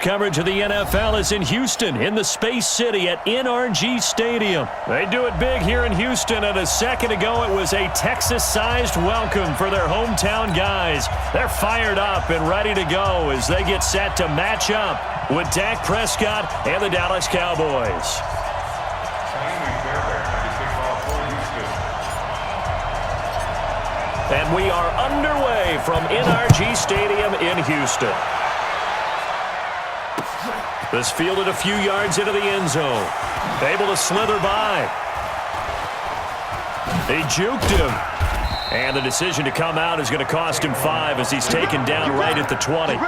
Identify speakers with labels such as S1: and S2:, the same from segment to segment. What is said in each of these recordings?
S1: Coverage of the NFL is in Houston, in the Space City at NRG Stadium. They do it big here in Houston, and a second ago it was a Texas-sized welcome for their hometown guys. They're fired up and ready to go as they get set to match up with Dak Prescott and the Dallas Cowboys. And we are underway from NRG Stadium in Houston. This fielded a few yards into the end zone. Able to slither by. They juked him. And the decision to come out is going to cost him 5 as he's taken down right at the 20.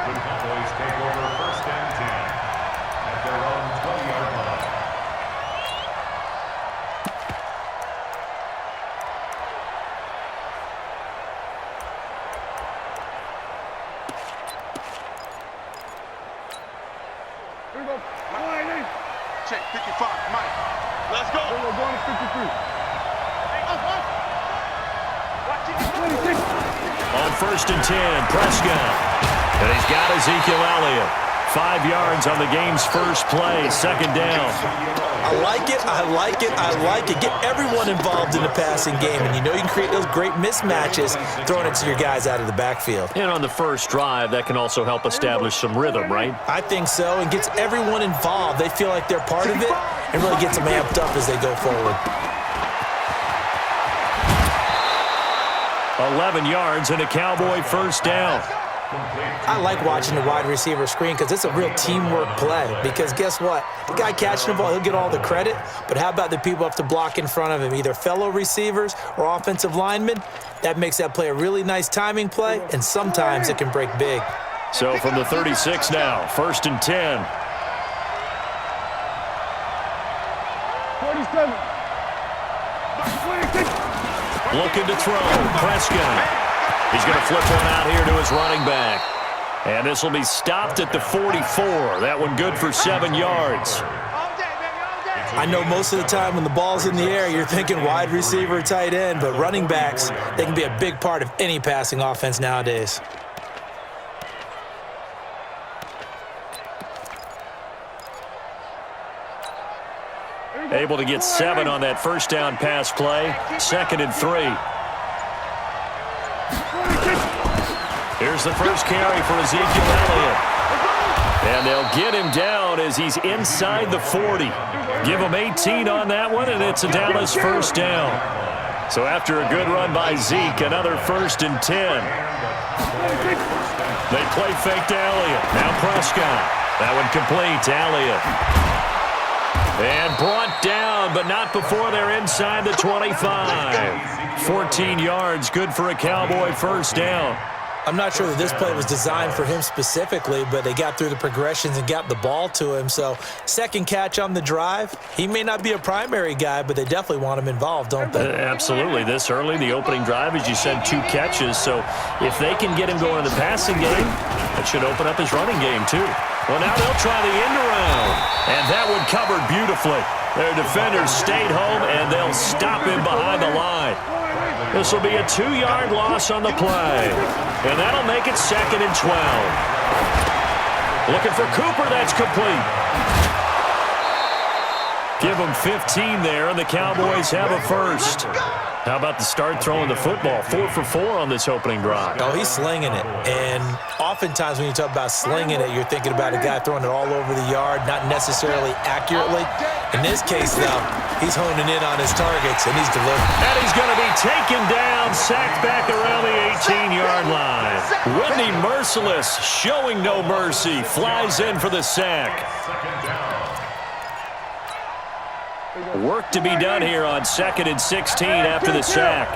S2: Check 55, Mike. Let's go. We're going to 53.
S1: On 1st and 10, Prescott. And he's got Ezekiel Elliott. 5 yards on the game's first play, 2nd down.
S3: I like it, I like it, I like it. Get everyone involved in the passing game, and you know you can create those great mismatches throwing it to your guys out of the backfield.
S1: And on the first drive, that can also help establish some rhythm, right?
S3: I think so, and gets everyone involved. They feel like they're part of it and really gets them amped up as they go forward.
S1: 11 yards and a Cowboy first down.
S3: I like watching the wide receiver screen because it's a real teamwork play. Because guess what? The guy catching the ball, he'll get all the credit. But how about the people have to block in front of him, either fellow receivers or offensive linemen? That makes that play a really nice timing play, and sometimes it can break big.
S1: So from the 36 now, 1st and 10.
S2: 47.
S1: Looking to throw. Prescott. He's going to flip one out here to his running back. And this will be stopped at the 44. That one good for 7 yards.
S3: I know most of the time when the ball's in the air, you're thinking wide receiver, tight end, but running backs, they can be a big part of any passing offense nowadays.
S1: Able to get 7 on that first down pass play. 2nd and 3. Here's the first carry for Ezekiel Elliott. And they'll get him down as he's inside the 40. Give him 18 on that one, and it's a Dallas first down. So after a good run by Zeke, another 1st and 10. They play fake to Elliott. Now Prescott. That one complete to Elliott. And brought down, but not before they're inside the 25. 14 yards, good for a Cowboy first down.
S3: I'm not sure that this play was designed for him specifically, but they got through the progressions and got the ball to him. So, second catch on the drive. He may not be a primary guy, but they definitely want him involved, don't they?
S1: Absolutely. This early, the opening drive, as you said, 2 catches. So, if they can get him going in the passing game, it should open up his running game, too. Well, now they'll try the end around. And that one covered beautifully. Their defenders stayed home, and they'll stop him behind the line. This will be a 2-yard loss on the play. And that'll make it 2nd and 12. Looking for Cooper, that's complete. Give them 15 there, and the Cowboys have a first. How about the start throwing the football? 4 for 4 on this opening drive.
S3: Oh, he's slinging it. And oftentimes when you talk about slinging it, you're thinking about a guy throwing it all over the yard, not necessarily accurately. In this case, though, he's honing in on his targets, and he's delivering.
S1: And he's going to be taken down, sacked back around the 18-yard line. Whitney Merciless, showing no mercy, flies in for the sack. Work to be done here on 2nd and 16 after the sack.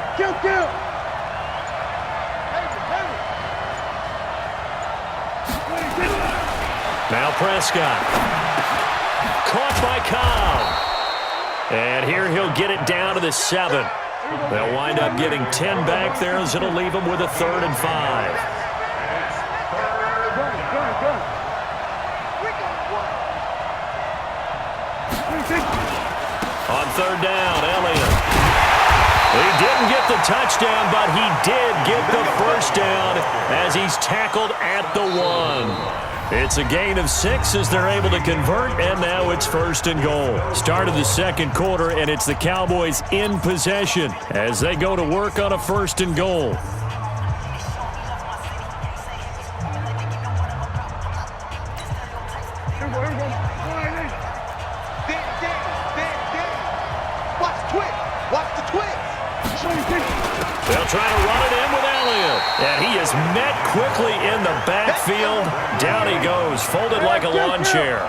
S1: Now Prescott. Caught by Cobb. And here he'll get it down to the 7. They'll wind up getting 10 back there as it'll leave them with a 3rd and 5. On 3rd down, Elliott. He didn't get the touchdown, but he did get the first down as he's tackled at the 1. It's a gain of 6 as they're able to convert, and now it's 1st and goal. Start of the second quarter, and it's the Cowboys in possession as they go to work on a 1st and goal. They'll try to run it in with Elliott. And he is met quickly in the backfield. Down he goes, folded like a lawn chair.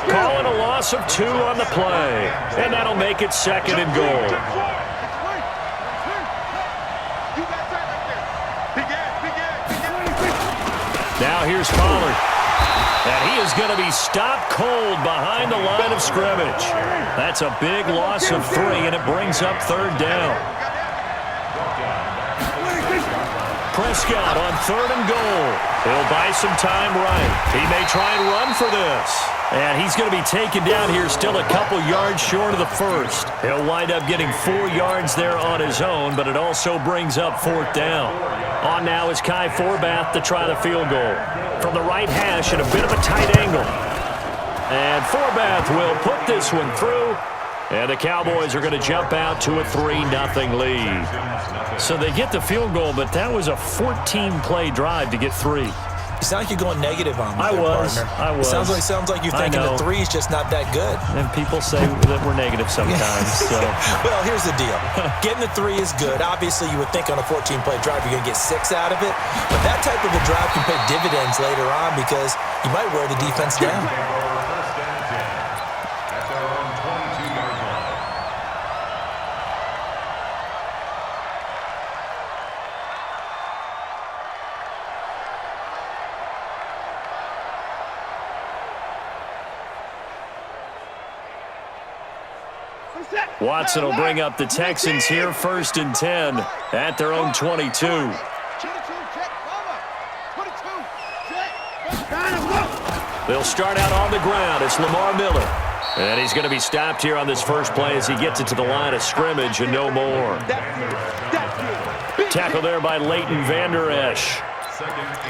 S1: Calling a loss of 2 on the play. And that'll make it 2nd and goal. Now here's Pollard. And he is going to be stopped cold behind the line of scrimmage. That's a big loss of 3, and it brings up 3rd down. Prescott on 3rd and goal. He'll buy some time right. He may try and run for this. And he's going to be taken down here still a couple yards short of the 1st. He'll wind up getting 4 yards there on his own, but it also brings up 4th down. On now is Kai Forbath to try the field goal. From the right hash at a bit of a tight angle. And Forbath will put this one through. And the Cowboys are going to jump out to a 3-0 lead. So they get the field goal, but that was a 14-play drive to get 3.
S3: You sound like you're going negative on me.
S1: I was.
S3: Sounds like you're thinking the 3 is just not that good.
S1: And people say that we're negative sometimes. So.
S3: Well, here's the deal. Getting the 3 is good. Obviously, you would think on a 14-play drive you're going to get 6 out of it. But that type of a drive can pay dividends later on because you might wear the defense down.
S1: Watson will bring up the Texans here, 1st and 10 at their own 22. They'll start out on the ground. It's Lamar Miller. And he's going to be stopped here on this first play as he gets it to the line of scrimmage and no more. Tackle there by Leighton Vander Esch.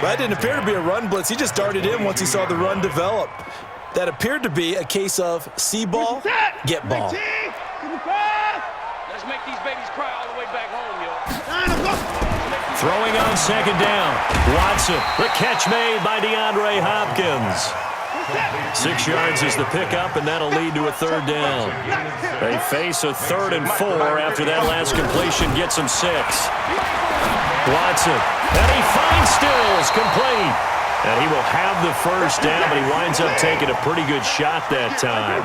S3: That didn't appear to be a run blitz. He just darted in once he saw the run develop. That appeared to be a case of see ball, get ball.
S4: Let's make these babies cry all the way back home, yo.
S1: Throwing on 2nd down. Watson, the catch made by DeAndre Hopkins. 6 yards is the pickup, and that'll lead to a 3rd down. They face a 3rd and 4 after that last completion gets them 6. Watson, and he finds Stills, complete. And he will have the 1st down, but he winds up taking a pretty good shot that time.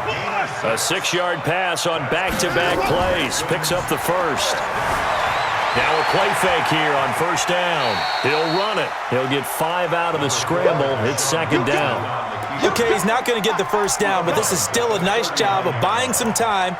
S1: A 6-yard pass on back-to-back plays. Picks up the 1st. Now a play fake here on 1st down. He'll run it. He'll get 5 out of the scramble. It's 2nd down.
S3: Okay, he's not going to get the 1st down, but this is still a nice job of buying some time.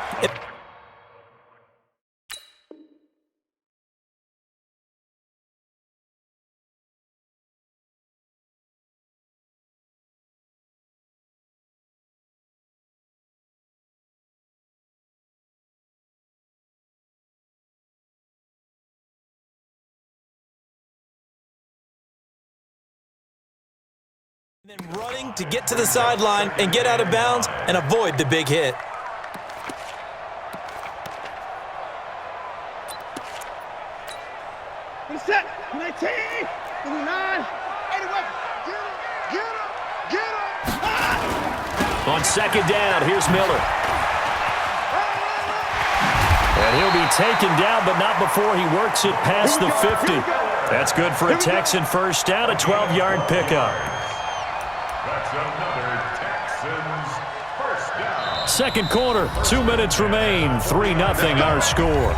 S3: And then running to get to the sideline and get out of bounds and avoid the big hit.
S2: Set, 19, 29, 81. Get him. Ah!
S1: On 2nd down, here's Miller. And he'll be taken down, but not before he works it past the 50. That's good for a Texan 1st down, a 12-yard pickup.
S2: That's another Texans 1st down.
S1: 2nd quarter, 2 minutes remain, 3-0 our score.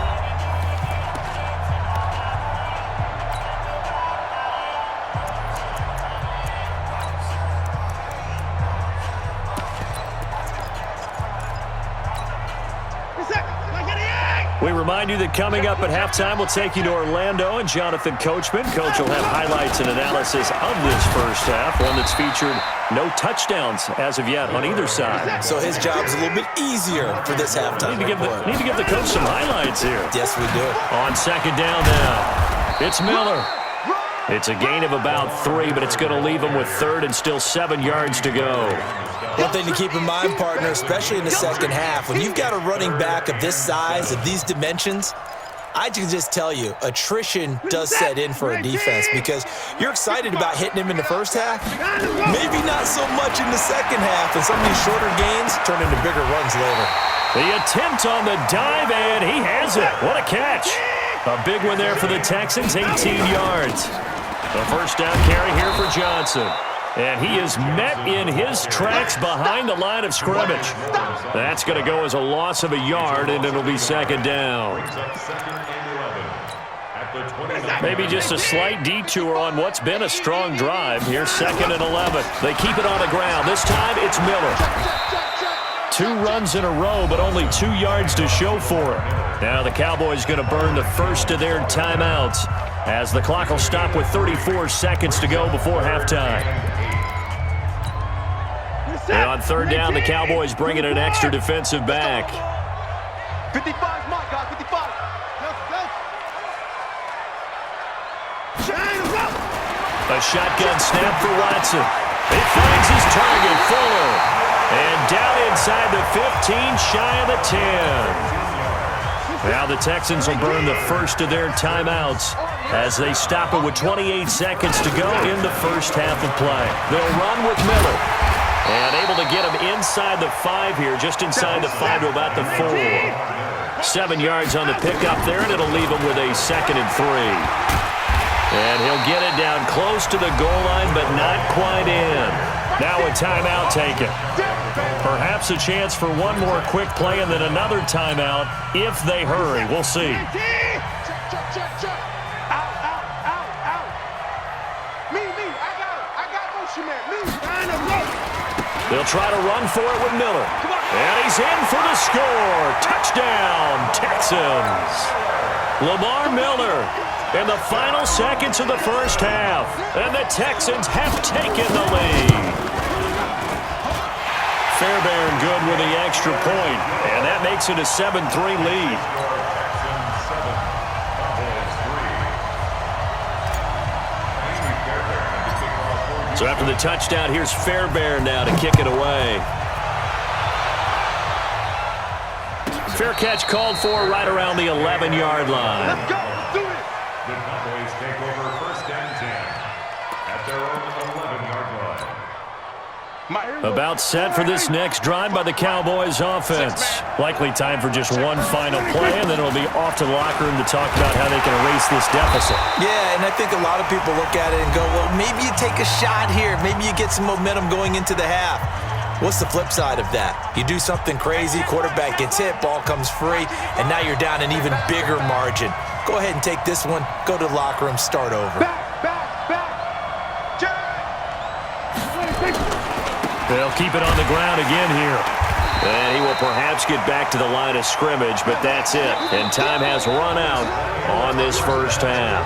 S1: We remind you that coming up at halftime, we'll take you to Orlando and Jonathan Coachman. Coach will have highlights and analysis of this 1st half, one that's featured no touchdowns as of yet on either side.
S3: So his job's a little bit easier for this halftime.
S1: Need to give the coach some highlights here.
S3: Yes, we do.
S1: On 2nd down now, it's Miller. It's a gain of about 3, but it's going to leave them with third and still 7 yards to go.
S3: One thing to keep in mind, partner, especially in the second half, when you've got a running back of this size, of these dimensions, I can just tell you, attrition does set in for a defense because you're excited about hitting him in the first half, maybe not so much in the second half, and some of these shorter gains turn into bigger runs later.
S1: The attempt on the dive, and he has it. What a catch. A big one there for the Texans, 18 yards. The first down carry here for Johnson. And he is met in his tracks behind the line of scrimmage. That's going to go as a loss of a yard, and it'll be second down. Maybe just a slight detour on what's been a strong drive. Here's 2nd and 11. They keep it on the ground. This time it's Miller. 2 runs in a row, but only 2 yards to show for it. Now the Cowboys going to burn the first of their timeouts as the clock will stop with 34 seconds to go before halftime. And on third down, the Cowboys bring in an extra defensive back.
S2: 55 mark, guys, 55.
S1: A shotgun snap for Watson. He finds his target, Fuller. And down inside the 15, shy of the 10. Now the Texans will burn the first of their timeouts as they stop it with 28 seconds to go in the first half of play. They'll run with Miller. And able to get him inside the 5 here, just inside the 5 to about the 4. 7 yards on the pickup there, and it'll leave him with a 2nd and 3. And he'll get it down close to the goal line, but not quite in. Now a timeout taken. Perhaps a chance for one more quick play and then another timeout if they hurry. We'll see. They'll try to run for it with Miller. And he's in for the score. Touchdown, Texans. Lamar Miller in the final seconds of the first half. And the Texans have taken the lead. Fairbairn good with the extra point. And that makes it a 7-3 lead. So after the touchdown, here's Fairbairn now to kick it away. Fair catch called for right around the 11-yard line.
S2: Let's go. Let's do it.
S5: The Cowboys take over 1st and 10 at their own 11-yard line.
S1: About set for this next drive by the Cowboys offense. Likely time for just one final play, and then it'll be off to the locker room to talk about how they can erase this deficit.
S3: Yeah, and I think a lot of people look at it and go, well, maybe you take a shot here. Maybe you get some momentum going into the half. What's the flip side of that? You do something crazy, quarterback gets hit, ball comes free, and now you're down an even bigger margin. Go ahead and take this one, go to the locker room, start over.
S1: They'll keep it on the ground again here. And he will perhaps get back to the line of scrimmage, but that's it. And time has run out on this first half.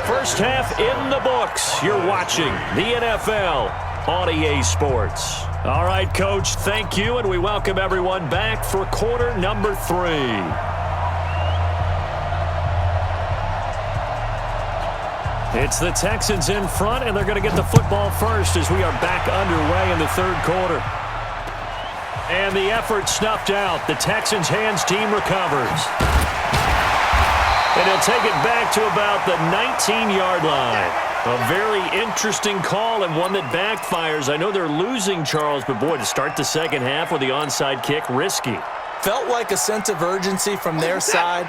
S1: First half in the books. You're watching the NFL on EA Sports. All right, Coach, thank you, and we welcome everyone back for quarter number 3. It's the Texans in front, and they're going to get the football first as we are back underway in the third quarter. And the effort snuffed out. The Texans' hands team recovers. And he'll take it back to about the 19-yard line. A very interesting call and one that backfires. I know they're losing, Charles, but boy, to start the second half with the onside kick, risky.
S3: Felt like a sense of urgency from their side,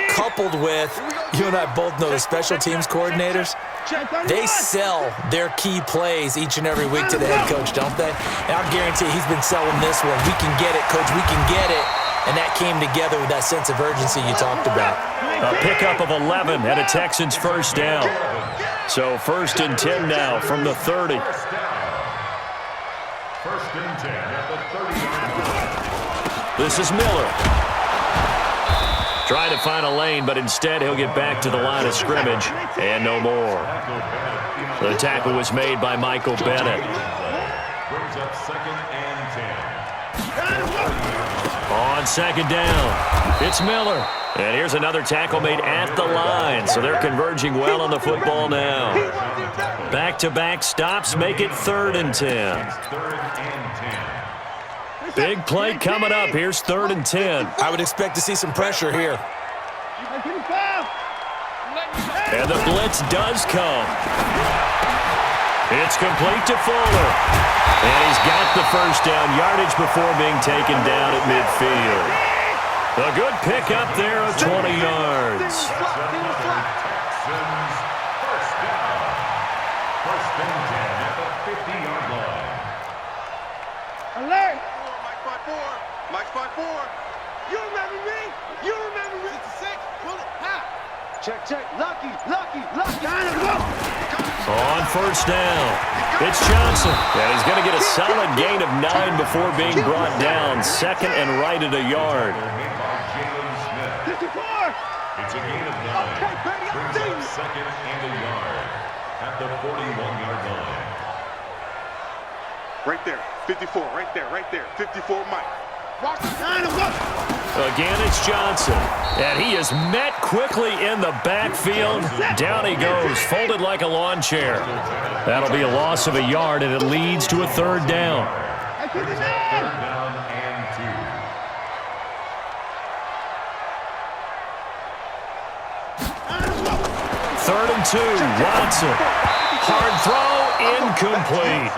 S3: coupled with, you and I both know the special teams coordinators, they sell their key plays each and every week to the head coach, don't they? And I'll guarantee he's been selling this one. We can get it, coach, we can get it. And that came together with that sense of urgency you talked about.
S1: A pickup of 11 and a Texans first down. So 1st and 10 now from the 30.
S5: 1st and 10 at the 30-yard line.
S1: This is Miller. Trying to find a lane, but instead he'll get back to the line of scrimmage and no more. The tackle was made by Michael Bennett.
S5: Brings up 2nd and 10.
S1: On second down, it's Miller. And here's another tackle made at the line, so they're converging well on the football now. Back-to-back stops make it 3rd and 10. Big play coming up. Here's 3rd and 10.
S3: I would expect to see some pressure here.
S1: And the blitz does come. It's complete to Fuller. And he's got the first down yardage before being taken down at midfield. A good pick up there of 20 yards.
S5: Texans first down. 1st and 10 at the 50-yard line.
S2: Alert! Mike 5-4. Mike 5-4. You remember me? You remember me? 66. Pull it. Ha! Check. Lucky.
S1: On 1st down, it's Johnson. And he's going to get a solid gain of 9 before being brought down. 2nd and right at a yard.
S5: It's a gain of 9. Brings up 2nd and a yard at the 41-yard line.
S2: Right there. 54. Right there. 54, Mike.
S1: Again, it's Johnson. And he is met quickly in the backfield. Down he goes, folded like a lawn chair. That'll be a loss of a yard, and it leads to a 3rd down.
S5: 3rd down and 2.
S1: Third and 2, Watson. Hard throw, incomplete.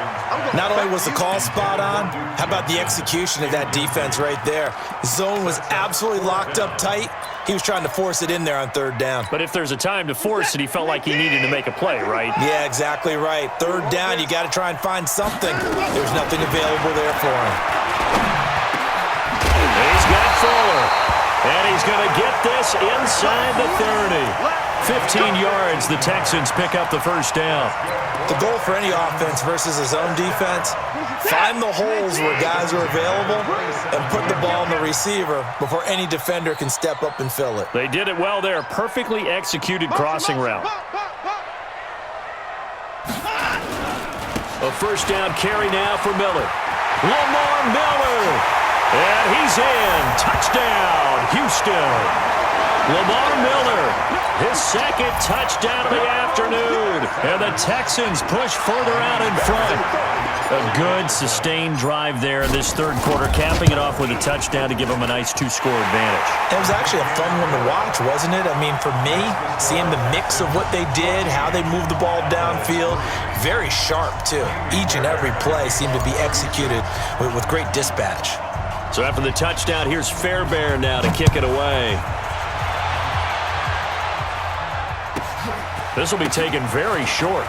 S3: Not only was the call spot on, how about the execution of that defense right there? Zone was absolutely locked up tight. He was trying to force it in there on 3rd down.
S1: But if there's a time to force it, he felt like he needed to make a play, right?
S3: Yeah, exactly right. 3rd down, you got to try and find something. There's nothing available there for him.
S1: He's got Fuller. And he's going to get this inside the 30. 15 yards, the Texans pick up the 1st down.
S3: The goal for any offense versus a zone defense, find the holes where guys are available and put the ball in the receiver before any defender can step up and fill it.
S1: They did it well there. Perfectly executed crossing route. A 1st down carry now for Miller. Lamar Miller. And he's in. Touchdown, Houston. Lamar Miller, his 2nd touchdown of the afternoon. And the Texans push further out in front. A good, sustained drive there in this 3rd quarter, capping it off with a touchdown to give them a nice 2-score advantage.
S3: It was actually a fun one to watch, wasn't it? I mean, for me, seeing the mix of what they did, how they moved the ball downfield, very sharp, too. Each and every play seemed to be executed with great dispatch.
S1: So after the touchdown, here's Fairbairn now to kick it away. This will be taken very short.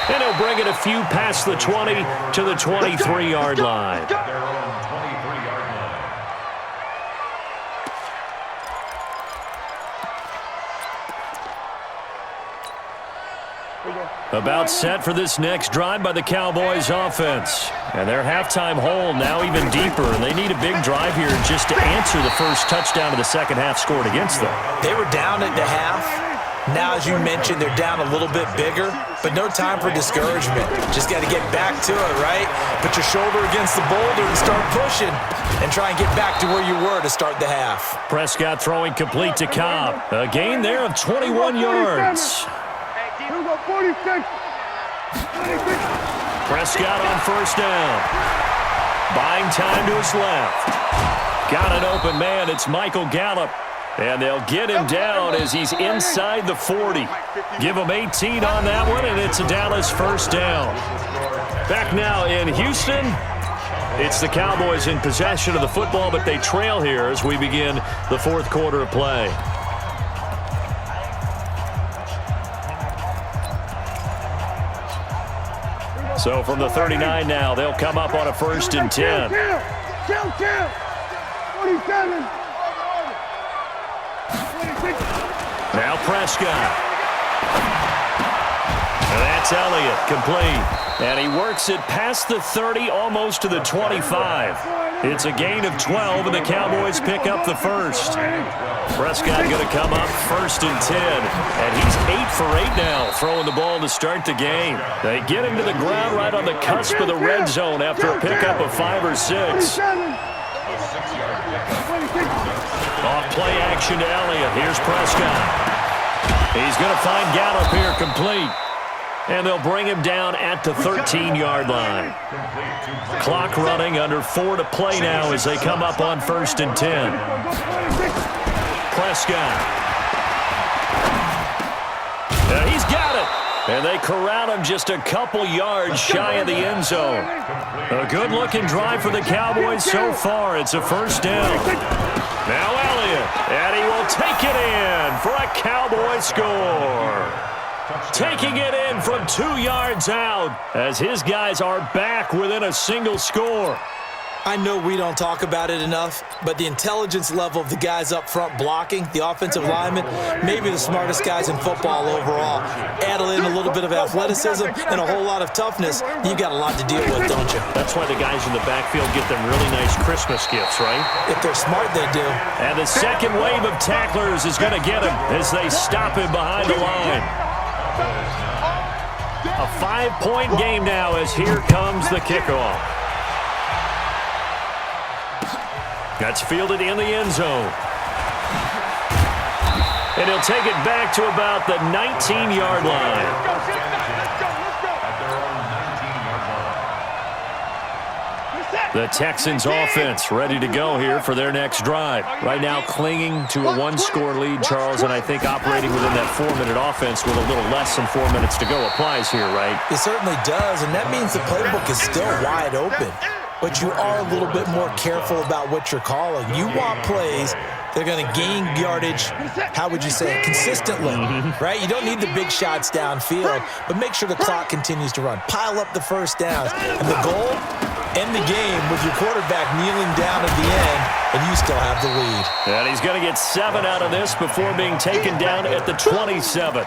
S1: And he'll bring it a few past the 20 to the 23-yard line.
S5: Their own 23-yard line.
S1: About set for this next drive by the Cowboys offense. And their halftime hole now even deeper. And they need a big drive here just to answer the first touchdown of the second half scored against them.
S3: They were down at the half. Now, as you mentioned, they're down a little bit bigger, but no time for discouragement. Just got to get back to it, right? Put your shoulder against the boulder and start pushing and try and get back to where you were to start the half.
S1: Prescott throwing complete to Cobb. A gain there of 21 yards. Prescott on 1st down. Buying time to his left. Got an open man. It's Michael Gallup. And they'll get him down as he's inside the 40. Give him 18 on that one, and it's a Dallas 1st down. Back now in Houston. It's the Cowboys in possession of the football, but they trail here as we begin the 4th quarter of play. So from the 39 now, they'll come up on a 1st and 10.
S2: 47.
S1: Now Prescott. And that's Elliott, complete. And he works it past the 30, almost to the 25. It's a gain of 12, and the Cowboys pick up the first. Prescott going to come up 1st and 10, and he's 8 for 8 now, throwing the ball to start the game. They get him to the ground right on the cusp of the red zone after a pickup of 5 or 6. Off play action to Elliott. Here's Prescott. He's going to find Gallup here complete. And they'll bring him down at the 13-yard line. Clock running, under 4 to play now as they come up on 1st and 10. Prescott. He's got it. And they corral him just a couple yards shy of the end zone. A good-looking drive for the Cowboys so far. It's a 1st down. Now Elliott, and he will take it in for a Cowboy score. Taking it in from 2 yards out as his guys are back within a single score.
S3: I know we don't talk about it enough, but the intelligence level of the guys up front blocking, the offensive linemen, maybe the smartest guys in football overall. Add in a little bit of athleticism and a whole lot of toughness, you've got a lot to deal with, don't you?
S1: That's why the guys in the backfield get them really nice Christmas gifts, right?
S3: If they're smart, they do.
S1: And the second wave of tacklers is going to get him as they stop him behind the line. A 5-point game now as here comes the kickoff. That's fielded in the end zone. And he'll take it back to about the 19-yard line. The Texans offense ready to go here for their next drive. Right now clinging to a 1-score lead, Charles, and I think operating within that 4-minute offense with a little less than 4 minutes to go applies here, right?
S3: It certainly does, and that means the playbook is still wide open. But you are a little bit more careful about what you're calling. You want plays that are going to gain yardage, how would you say it, consistently, right? You don't need the big shots downfield, but make sure the clock continues to run. Pile up the first downs. And the goal, end the game with your quarterback kneeling down at the end, and you still have the lead.
S1: And he's going to get 7 out of this before being taken down at the 27.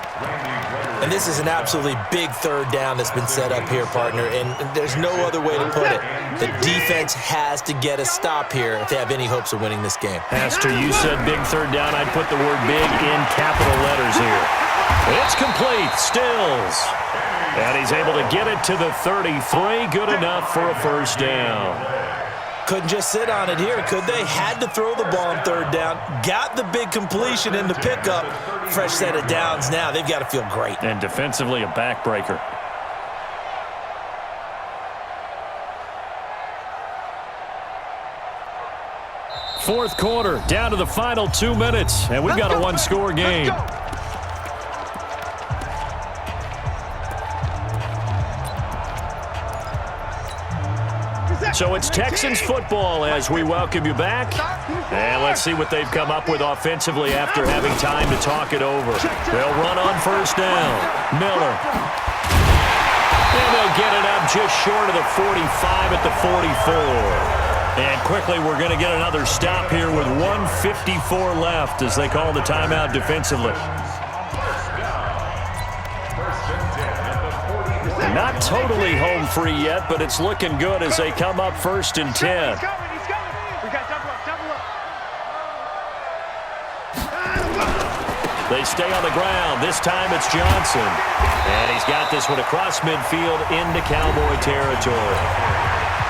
S3: And this is an absolutely big 3rd down that's been set up here, partner, and there's no other way to put it. The defense has to get a stop here if they have any hopes of winning this game.
S1: Pastor, you said big 3rd down. I'd put the word big in capital letters here. It's complete. Stills. And he's able to get it to the 33. Good enough for a 1st down.
S3: Couldn't just sit on it here, could they? Had to throw the ball on 3rd down. Got the big completion in the pickup. Fresh set of downs now. They've got to feel great.
S1: And defensively, a backbreaker. Fourth quarter, down to the final 2 minutes, and we've got a 1-score game. So it's Texans football as we welcome you back. And let's see what they've come up with offensively after having time to talk it over. They'll run on 1st down. Miller. And they'll get it up just short of the 45 at the 44. And quickly we're going to get another stop here with 1:54 left as they call the timeout defensively. Not totally home free yet, but it's looking good as they come up 1st and 10. They stay on the ground. This time it's Johnson. And he's got this one across midfield into Cowboy territory.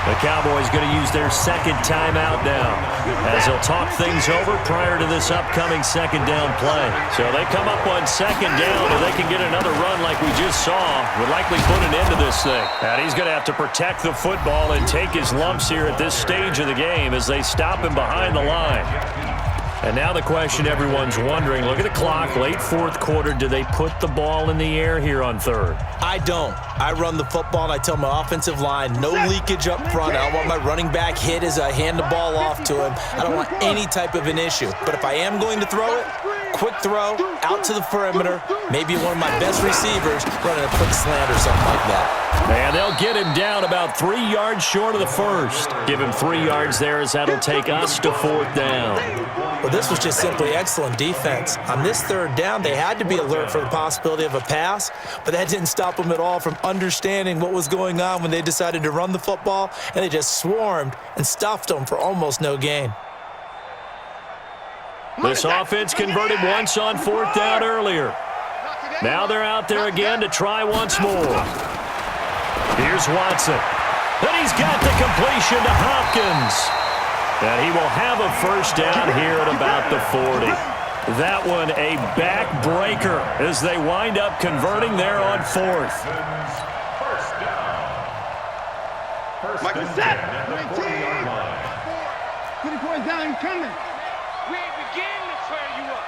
S1: The Cowboys going to use their 2nd timeout now as they'll talk things over prior to this upcoming 2nd down play. So they come up on 2nd down, and they can get another run like we just saw. Would likely put an end to this thing. And he's going to have to protect the football and take his lumps here at this stage of the game as they stop him behind the line. And now the question everyone's wondering, look at the clock, late 4th quarter, do they put the ball in the air here on 3rd?
S3: I don't. I run the football, and I tell my offensive line, no leakage up front. I don't want my running back hit as I hand the ball off to him. I don't want any type of an issue. But if I am going to throw it, quick throw, out to the perimeter, maybe one of my best receivers running a quick slant or something like that.
S1: And they'll get him down about 3 yards short of the first. Give him 3 yards there as that'll take us to 4th down.
S3: Well, this was just simply excellent defense. On this 3rd down, they had to be alert for the possibility of a pass, but that didn't stop them at all from understanding what was going on when they decided to run the football, and they just swarmed and stuffed them for almost no gain.
S1: This offense converted once on 4th down earlier. Now they're out there again to try once more. Here's Watson. And he's got the completion to Hopkins. And he will have a 1st down here at about the 40. That one a backbreaker as they wind up converting there on 4th.
S5: First down. First and 10 at the 40-yard line.
S2: 24 down, coming.
S4: We ain't beginning to tear you up.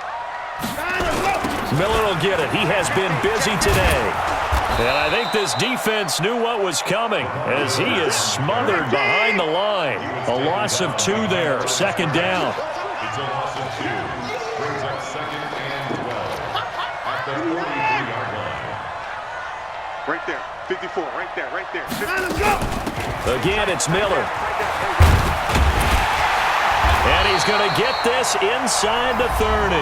S1: Miller will get it. He has been busy today. And I think this defense knew what was coming as he is smothered behind the line. A loss of 2 there, 2nd down.
S5: It's a loss of 2. Brings up 2nd and 12 at the 43-yard line.
S2: Right there, 54, right there, right there.
S1: Again, it's Miller. And he's going to get this inside the 30.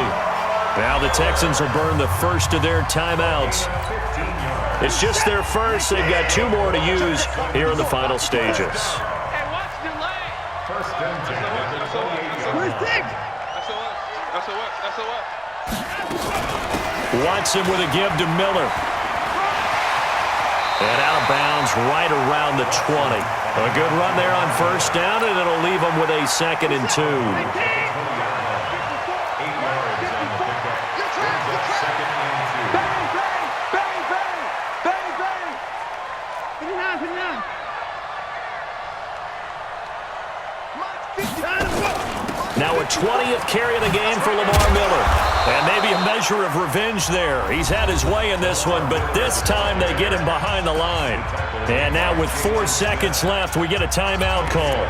S1: Now the Texans will burn the first of their timeouts. It's just their first. They've got 2 more to use here in the final stages.
S4: Hey, watch the leg.
S5: First and 10 at the 28-yard line.
S4: SOS.
S1: Watson with a give to Miller. And out of bounds right around the 20. A good run there on 1st down, and it'll leave them with a 2nd and 2.
S5: 8 yards on the pickup. Brings up 2nd and 2.
S1: Now a 20th carry of the game for Lamar Miller. And maybe a measure of revenge there. He's had his way in this one, but this time they get him behind the line. And now with 4 seconds left, we get a timeout call.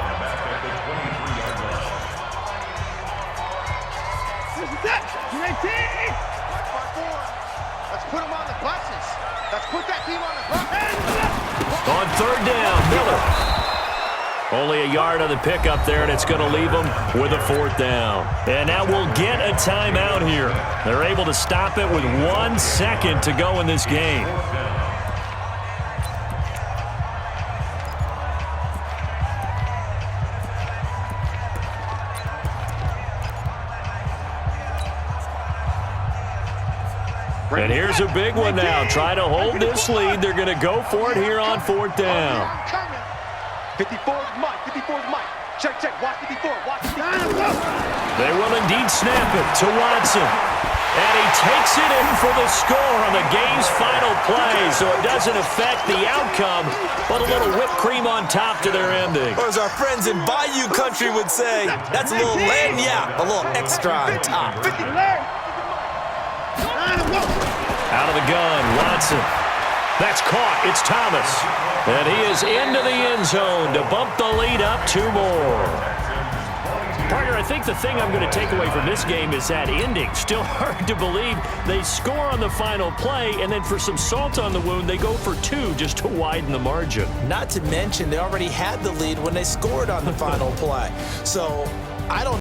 S2: Let's put them on the buses. Let's put that team on the buses.
S1: On 3rd down, Miller. Only a yard on the pickup there, and it's going to leave them with a 4th down. And now we'll get a timeout here. They're able to stop it with 1 second to go in this game. And here's a big one now. Try to hold this lead. They're going to go for it here on 4th down.
S2: 54's Mike. 54's Mike. Check. Watch 54. Watch 54.
S1: They will indeed snap it to Watson. And he takes it in for the score on the game's final play, so it doesn't affect the outcome, but a little whipped cream on top to their ending.
S3: Or as our friends in Bayou Country would say, that's a little lagniappe, a little extra on top.
S1: Out of the gun, Watson. That's caught. It's Thomas. And he is into the end zone to bump the lead up 2 more. Parker, I think the thing I'm going to take away from this game is that ending. Still hard to believe they score on the final play, and then for some salt on the wound, they go for 2 just to widen the margin.
S3: Not to mention, they already had the lead when they scored on the final play. So I don't